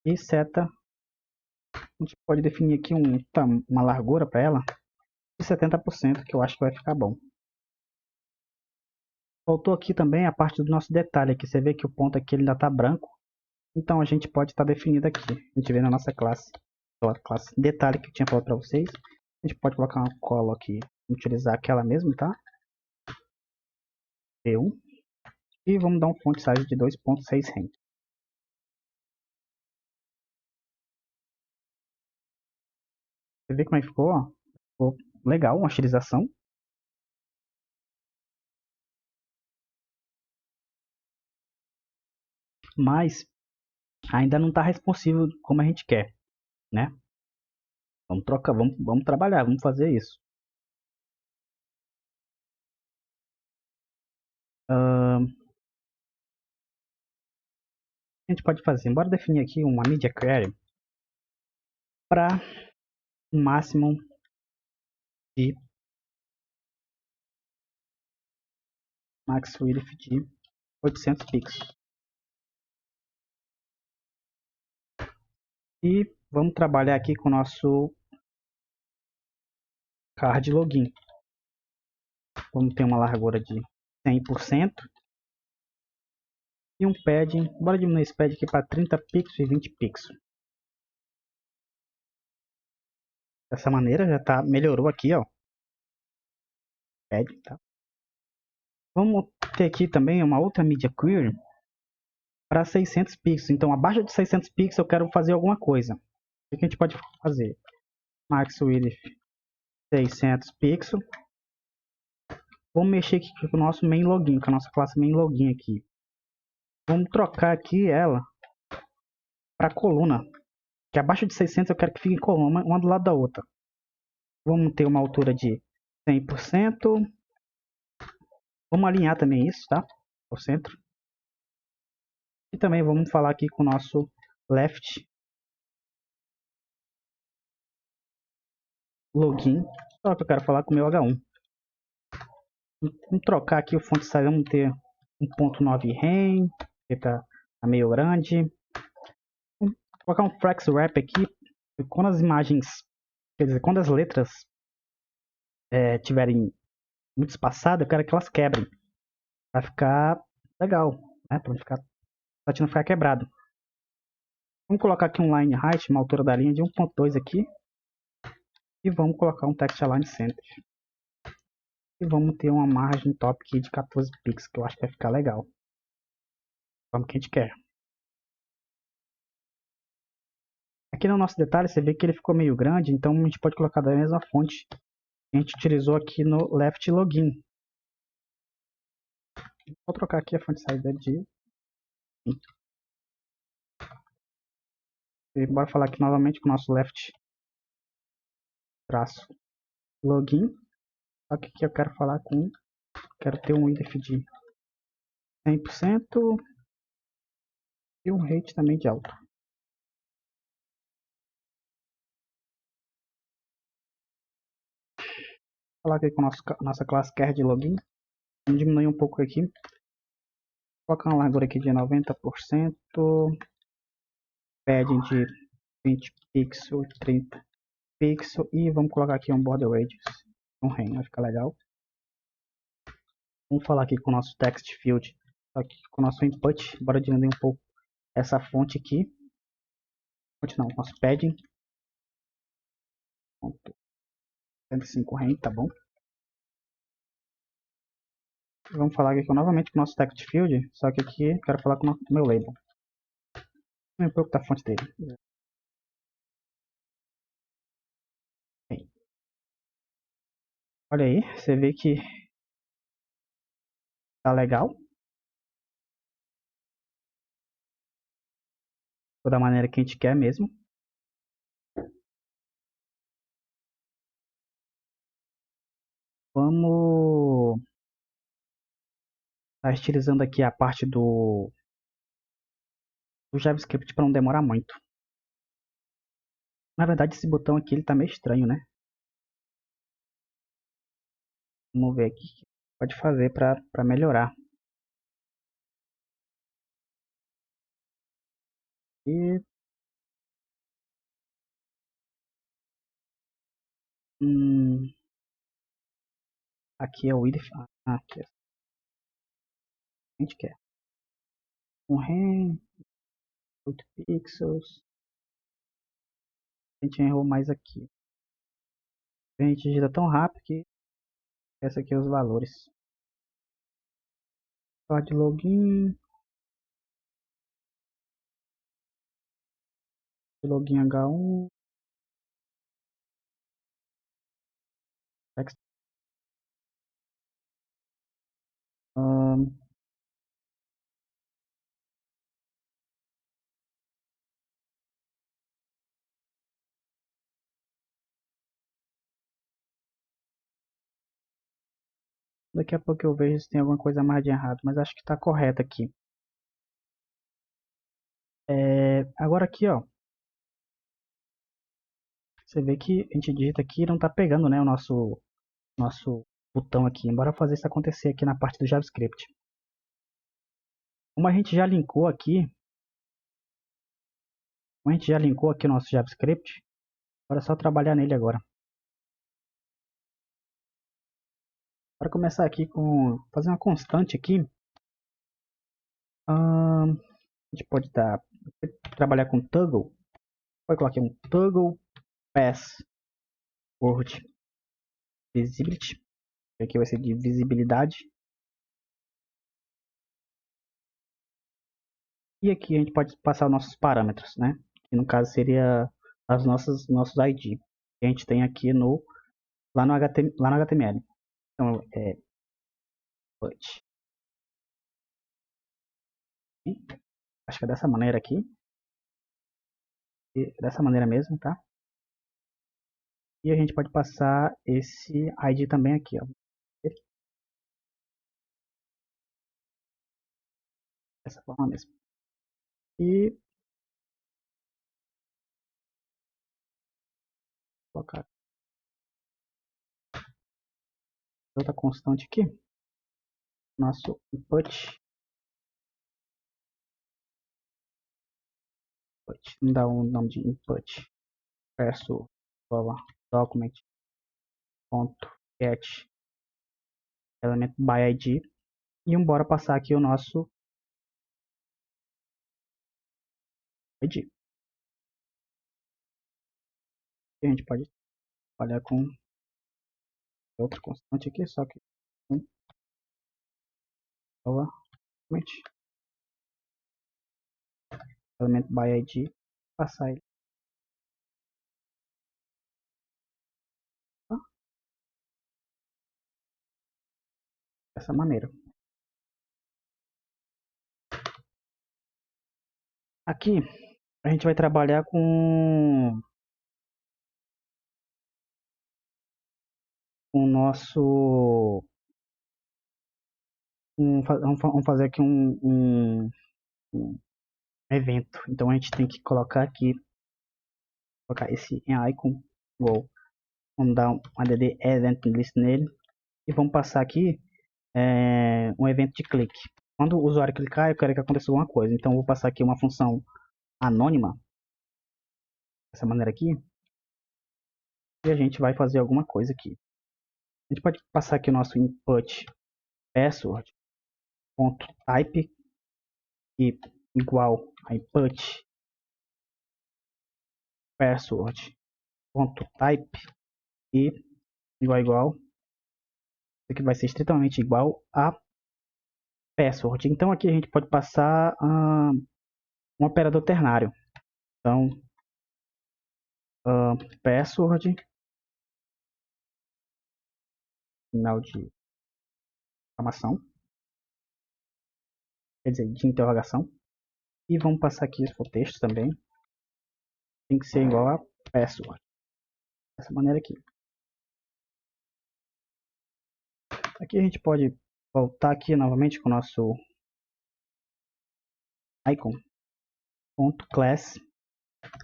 e seta. A gente pode definir aqui uma largura para ela de 70%, que eu acho que vai ficar bom. Faltou aqui também a parte do nosso detalhe, que você vê que o ponto aqui ele ainda está branco. Então a gente pode estar definido aqui. A gente vê na nossa classe, a classe detalhe que eu tinha falado para vocês. A gente pode colocar uma cola aqui, utilizar aquela mesmo, tá? B1. E vamos dar um font size de 2.6 rem. Você vê como é que ficou? Ó? Ficou legal, uma estilização. Mas ainda não está responsivo como a gente quer, né? Vamos trocar, vamos trabalhar, vamos fazer isso. A gente pode fazer, bora definir aqui uma media query para um máximo de max width de 800 pixels. E vamos trabalhar aqui com o nosso card login. Vamos ter uma largura de 100% e um padding. Bora diminuir esse padding aqui para 30 pixels e 20 pixels. Dessa maneira já tá, melhorou aqui, ó. Padding, tá? Vamos ter aqui também uma outra media query para 600 pixels. Então, abaixo de 600 pixels eu quero fazer alguma coisa. O que a gente pode fazer? Max width 600 pixels. Vamos mexer aqui com o nosso main login, com a nossa classe main login aqui. Vamos trocar aqui ela para coluna. Que abaixo de 600 eu quero que fique em coluna, uma do lado da outra. Vamos ter uma altura de 100%. Vamos alinhar também isso, tá? Ao centro. E também vamos falar aqui com o nosso left login. Só que eu quero falar com o meu H1. Vamos trocar aqui o font size, vamos ter 1.9 rem, que tá meio grande. Vamos colocar um flex wrap aqui. Quando as imagens, quer dizer, quando as letras tiverem muito espaçadas, eu quero que elas quebrem. Vai ficar legal, né? Para não ficar, não ficar quebrado. Vamos colocar aqui um line height, uma altura da linha de 1.2 aqui. E vamos colocar um text align center. E vamos ter uma margem top aqui de 14 pixels, que eu acho que vai ficar legal. Como que a gente quer. Aqui no nosso detalhe, você vê que ele ficou meio grande, então a gente pode colocar da mesma fonte que a gente utilizou aqui no left login. Vou trocar aqui a font size de... E bora falar aqui novamente com o nosso left traço login. Só que aqui eu quero falar com... Quero ter um width de 100% e um rate também de alto. Vou falar aqui com a nossa classe quer de login. Vamos diminuir um pouco aqui. Vou colocar uma largura aqui de 90%. Padding de 20 pixels, 30 pixels e vamos colocar aqui um border radius, um reino, vai ficar legal. Vamos falar aqui com o nosso text field, aqui com o nosso input, bora diminuir um pouco essa fonte aqui. Fonte não, nosso padding. 105 reino, tá bom. Vamos falar aqui novamente com o nosso text field, só que aqui quero falar com o meu label. Não importa a fonte dele. Bem, olha aí, você vê que tá legal. Da maneira que a gente quer mesmo. Vamos estar estilizando aqui a parte do JavaScript para não demorar muito. Na verdade, esse botão aqui ele tá meio estranho, né? Vamos ver aqui o que pode fazer para melhorar. E aqui é o width. Aqui é. A gente quer um rem, 8 pixels. A gente errou mais aqui. A gente digita tão rápido que essa aqui é os valores. De login. Login H1. Text. Daqui a pouco eu vejo se tem alguma coisa mais de errado, mas acho que está correto aqui. Agora aqui, ó, você vê que a gente digita aqui e não está pegando, né, o nosso botão aqui. Bora fazer isso acontecer aqui na parte do JavaScript. Como a gente já linkou aqui, o nosso JavaScript, bora só trabalhar nele agora. Para começar aqui com fazer uma constante aqui, a gente pode trabalhar com toggle. Pode colocar aqui um toggle password visibility. Aqui vai ser de visibilidade. E aqui a gente pode passar os nossos parâmetros, né? Que no caso seria nossos ID. Que a gente tem aqui lá no HTML. Então put. Acho que é dessa maneira aqui. E dessa maneira mesmo, tá? E a gente pode passar esse ID também aqui, ó. Dessa forma mesmo. E colocar outra constante aqui. Nosso input. Vamos dar um nome de input. Verso document ponto get element by ID. E bora passar aqui o nosso ID. E a gente pode trabalhar com outra constante aqui, só que document element by ID, passar ele dessa maneira. Aqui a gente vai trabalhar com o nosso vamos fazer aqui um evento. Então a gente tem que colocar aqui, colocar esse icon, vamos dar um add event list nele e vamos passar aqui um evento de clique. Quando o usuário clicar, eu quero que aconteça alguma coisa. Então eu vou passar aqui uma função anônima dessa maneira aqui. E a gente vai fazer alguma coisa aqui. A gente pode passar aqui o nosso input password.type e igual a input password.type e igual. Isso aqui vai ser estritamente igual a password. Então aqui a gente pode passar um operador ternário. Então, password, final de exclamação, quer dizer, de interrogação. E vamos passar aqui o texto também. Tem que ser igual a password. Dessa maneira aqui. Aqui a gente pode voltar aqui novamente com o nosso icon.class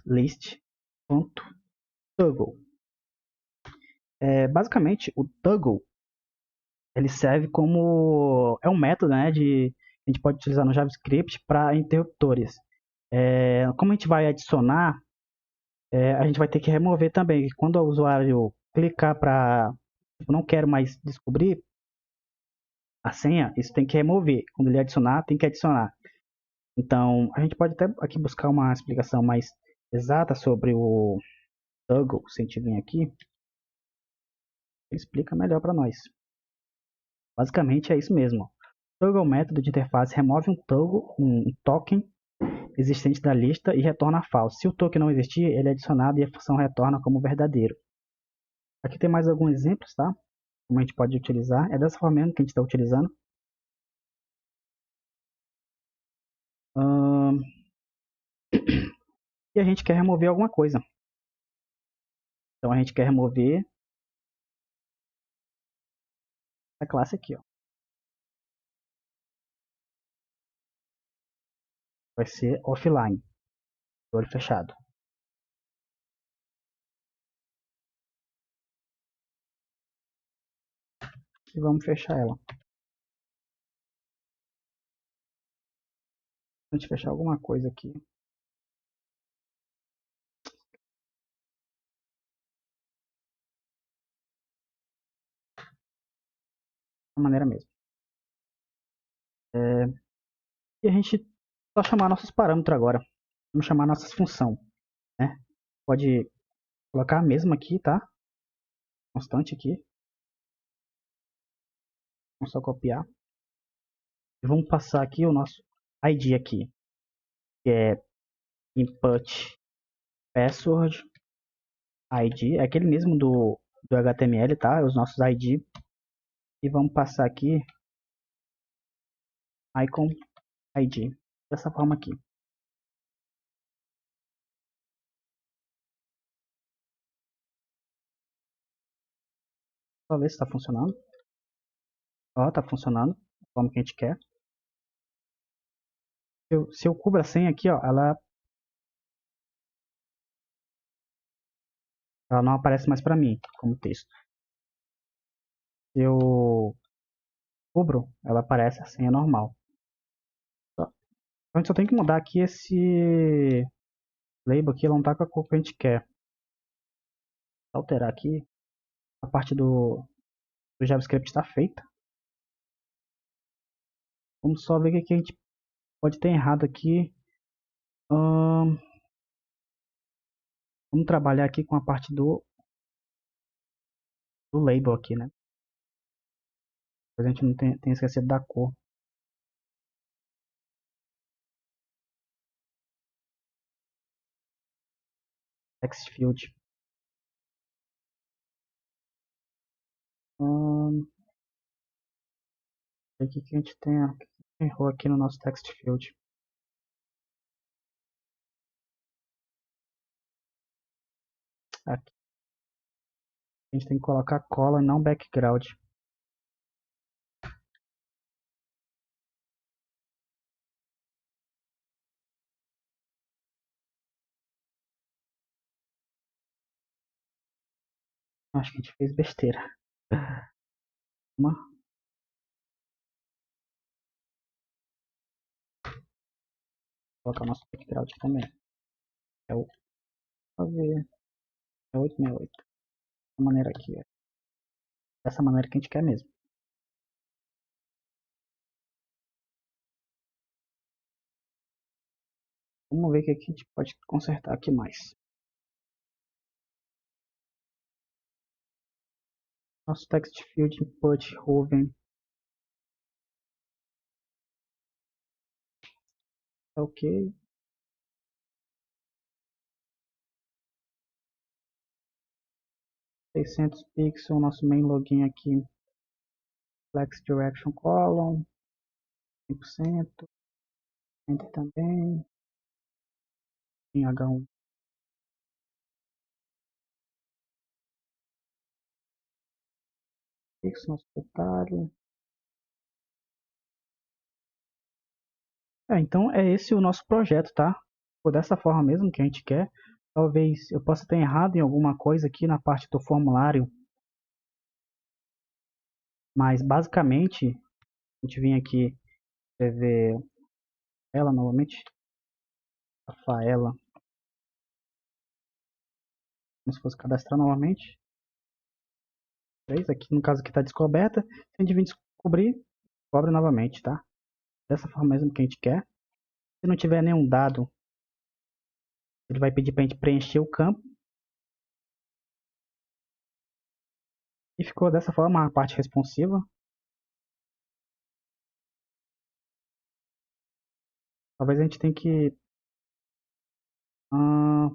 list.toggle. Basicamente, o toggle ele serve como um método, né, a gente pode utilizar no JavaScript para interruptores. Como a gente vai adicionar, a gente vai ter que remover também. Quando o usuário clicar para não quero mais descobrir a senha, isso tem que remover. Quando ele adicionar, tem que adicionar. Então, a gente pode até aqui buscar uma explicação mais exata sobre o toggle, se a gente vir aqui, ele explica melhor para nós. Basicamente é isso mesmo. O toggle é um método de interface, remove um toggle, um token existente da lista e retorna false. Se o token não existir, ele é adicionado e a função retorna como verdadeiro. Aqui tem mais alguns exemplos, tá? Como a gente pode utilizar. É dessa forma mesmo que a gente está utilizando. E a gente quer remover alguma coisa. Então a gente quer remover essa classe aqui, ó. Vai ser offline, olho fechado. E vamos fechar ela. A gente fechar alguma coisa aqui. Da maneira mesmo. E a gente só chamar nossos parâmetros agora. Vamos chamar nossas funções, né? Pode colocar a mesma aqui, tá? Constante aqui. Vamos só copiar. E vamos passar aqui o nosso ID aqui, que é input password ID, é aquele mesmo do HTML, tá? Os nossos ID. E vamos passar aqui icon ID, dessa forma aqui. Só ver se está funcionando. Ó, tá funcionando, como que a gente quer. Se eu cubro a senha aqui, ó, ela não aparece mais para mim como texto. Se eu cubro, ela aparece a senha normal. Então a gente só tem que mudar aqui esse label aqui, ela não tá com a cor que a gente quer. Alterar aqui, a parte do JavaScript está feita. Vamos só ver o que a gente pode ter errado aqui. Vamos trabalhar aqui com a parte do label aqui, né? A gente não tem esquecido da cor. Text field. O que a gente tem errou aqui no nosso text field. Aqui a gente tem que colocar cola e não background. Acho que a gente fez besteira. Vamos colocar o nosso background também. É o fazer 6868. Dessa maneira aqui, ó. Dessa maneira que a gente quer mesmo. Vamos ver o que a gente pode consertar aqui mais. Nosso text field input Ruven. Tá ok. 600 pixels, nosso main login aqui. Flex direction column. 100%. Enter também. Em H1. Pixel, nosso detalhe. Então é esse o nosso projeto, tá? Por dessa forma mesmo que a gente quer. Talvez eu possa ter errado em alguma coisa aqui na parte do formulário. Mas basicamente, a gente vem aqui escrever ela novamente. Rafaela. Como se fosse cadastrar novamente. 3, aqui no caso aqui está descoberta. Se a gente vir descobrir, cobre novamente, tá? Dessa forma mesmo que a gente quer. Se não tiver nenhum dado, ele vai pedir para a gente preencher o campo. E ficou dessa forma a parte responsiva. Talvez a gente tenha que...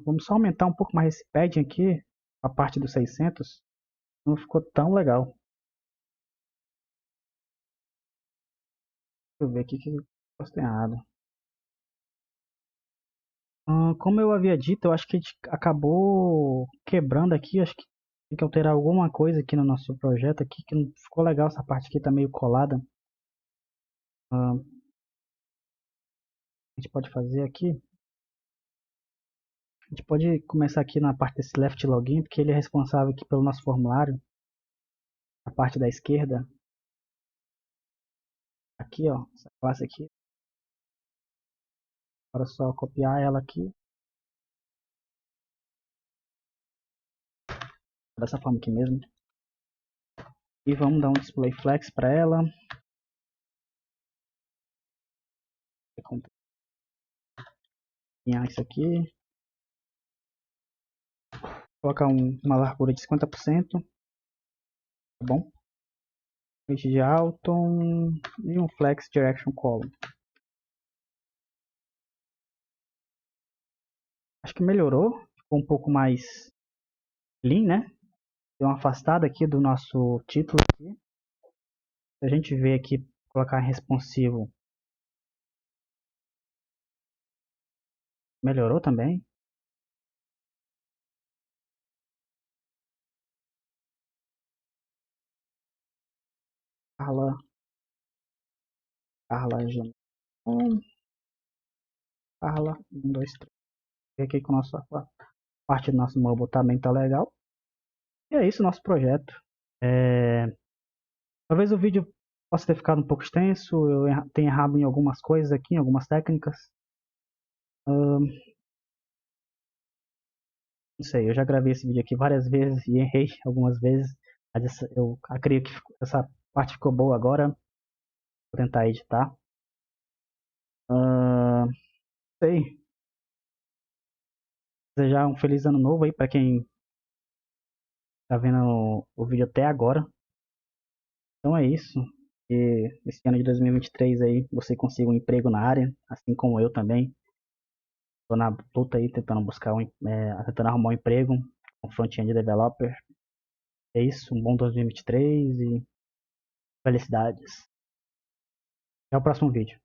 vamos só aumentar um pouco mais esse padding aqui. A parte dos 600. Não ficou tão legal. Deixa eu ver aqui que eu posso ter errado. Como eu havia dito, eu acho que a gente acabou quebrando aqui. Acho que tem que alterar alguma coisa aqui no nosso projeto aqui, que não ficou legal. Essa parte aqui tá meio colada. A gente pode fazer aqui. A gente pode começar aqui na parte desse left login, porque ele é responsável aqui pelo nosso formulário. A parte da esquerda. Aqui, ó, essa classe aqui. Agora é só copiar ela aqui. Dessa forma aqui mesmo. E vamos dar um display flex para ela. Isso aqui. Colocar uma largura de 50%. Tá bom? Weight de Alton e um Flex Direction Column. Acho que melhorou. Ficou um pouco mais clean, né? Deu uma afastada aqui do nosso título aqui. Se a gente ver aqui, colocar em responsivo, melhorou também. Carla G. Carla 1, 2, 3. Aqui com a nossa parte do nosso mobile também tá legal. E é isso o nosso projeto. Talvez o vídeo possa ter ficado um pouco extenso. Eu tenho errado em algumas coisas aqui, em algumas técnicas. Não sei, eu já gravei esse vídeo aqui várias vezes e errei algumas vezes. Mas eu acredito que essa parte ficou boa agora. Vou tentar editar. Sei. Desejar um feliz ano novo aí para quem tá vendo o vídeo até agora. Então é isso. E esse ano de 2023 aí você consiga um emprego na área, assim como eu também. Tô na luta aí tentando buscar tentando arrumar um emprego como front-end developer. É isso, um bom 2023 e felicidades. Até o próximo vídeo.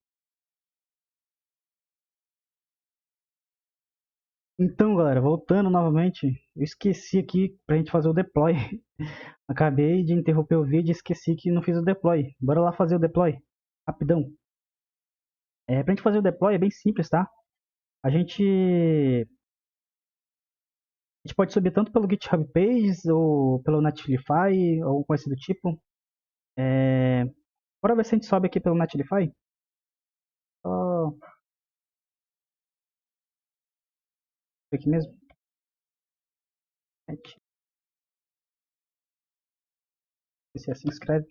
Então, galera, voltando novamente, eu esqueci aqui pra gente fazer o deploy. Acabei de interromper o vídeo e esqueci que não fiz o deploy. Bora lá fazer o deploy, rapidão. Pra gente fazer o deploy é bem simples, tá? A gente pode subir tanto pelo GitHub Pages ou pelo Netlify ou coisa do tipo. Bora ver se a gente sobe aqui pelo Netlify. Só aqui mesmo. Se assim escreve,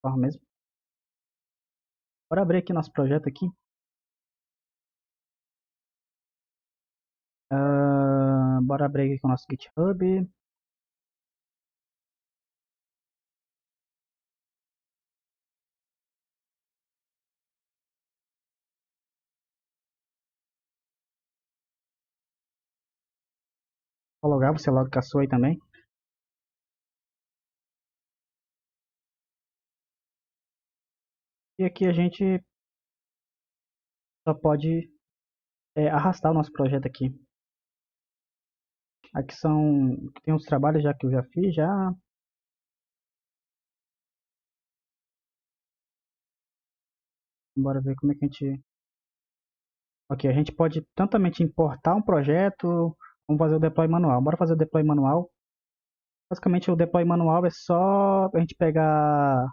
forma mesmo. Bora abrir aqui nosso projeto aqui. Bora abrir aqui com o nosso GitHub. Vou logar, você loga com a sua aí também. E aqui a gente só pode arrastar o nosso projeto aqui. Aqui tem os trabalhos já que eu já fiz, já. Bora ver como é que a gente... Ok, a gente pode tanto importar um projeto, vamos fazer o deploy manual. Bora fazer o deploy manual. Basicamente o deploy manual é só a gente pegar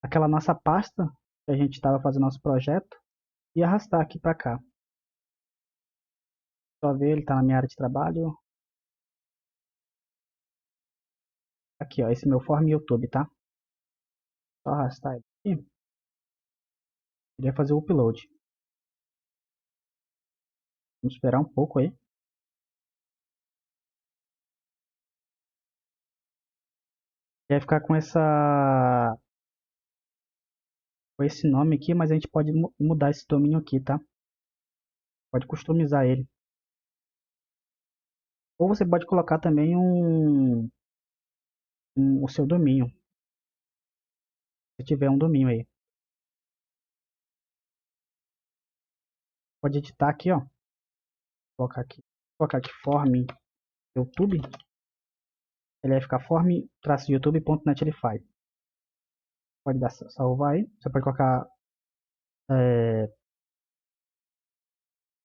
aquela nossa pasta que a gente estava fazendo nosso projeto e arrastar aqui para cá. Só ver, ele está na minha área de trabalho. Aqui, ó, esse meu form YouTube, tá? Só arrastar ele aqui. Ele vai fazer o upload. Vamos esperar um pouco aí. Ele vai ficar com esse nome aqui, mas a gente pode mudar esse domínio aqui, tá? Pode customizar ele. Ou você pode colocar também o seu domínio. Se tiver um domínio aí. Pode editar aqui, ó. Colocar aqui form YouTube. Ele vai ficar form-youtube.netlify. Pode dar salvar aí. Você pode colocar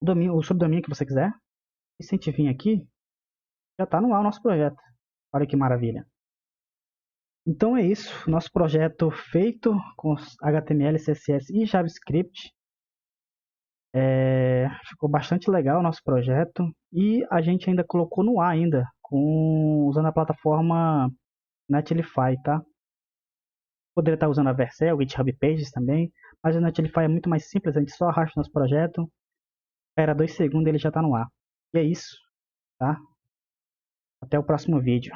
o subdomínio que você quiser. E se a gente vir aqui, já está no ar o nosso projeto. Olha que maravilha. Então é isso. Nosso projeto feito com HTML, CSS e JavaScript. Ficou bastante legal o nosso projeto. E a gente ainda colocou no ar ainda, usando a plataforma Netlify, tá? Poderia estar usando a Vercel, o GitHub Pages também, mas o Netlify é muito mais simples, a gente só arrasta o nosso projeto, espera 2 segundos e ele já está no ar. E é isso, tá? Até o próximo vídeo.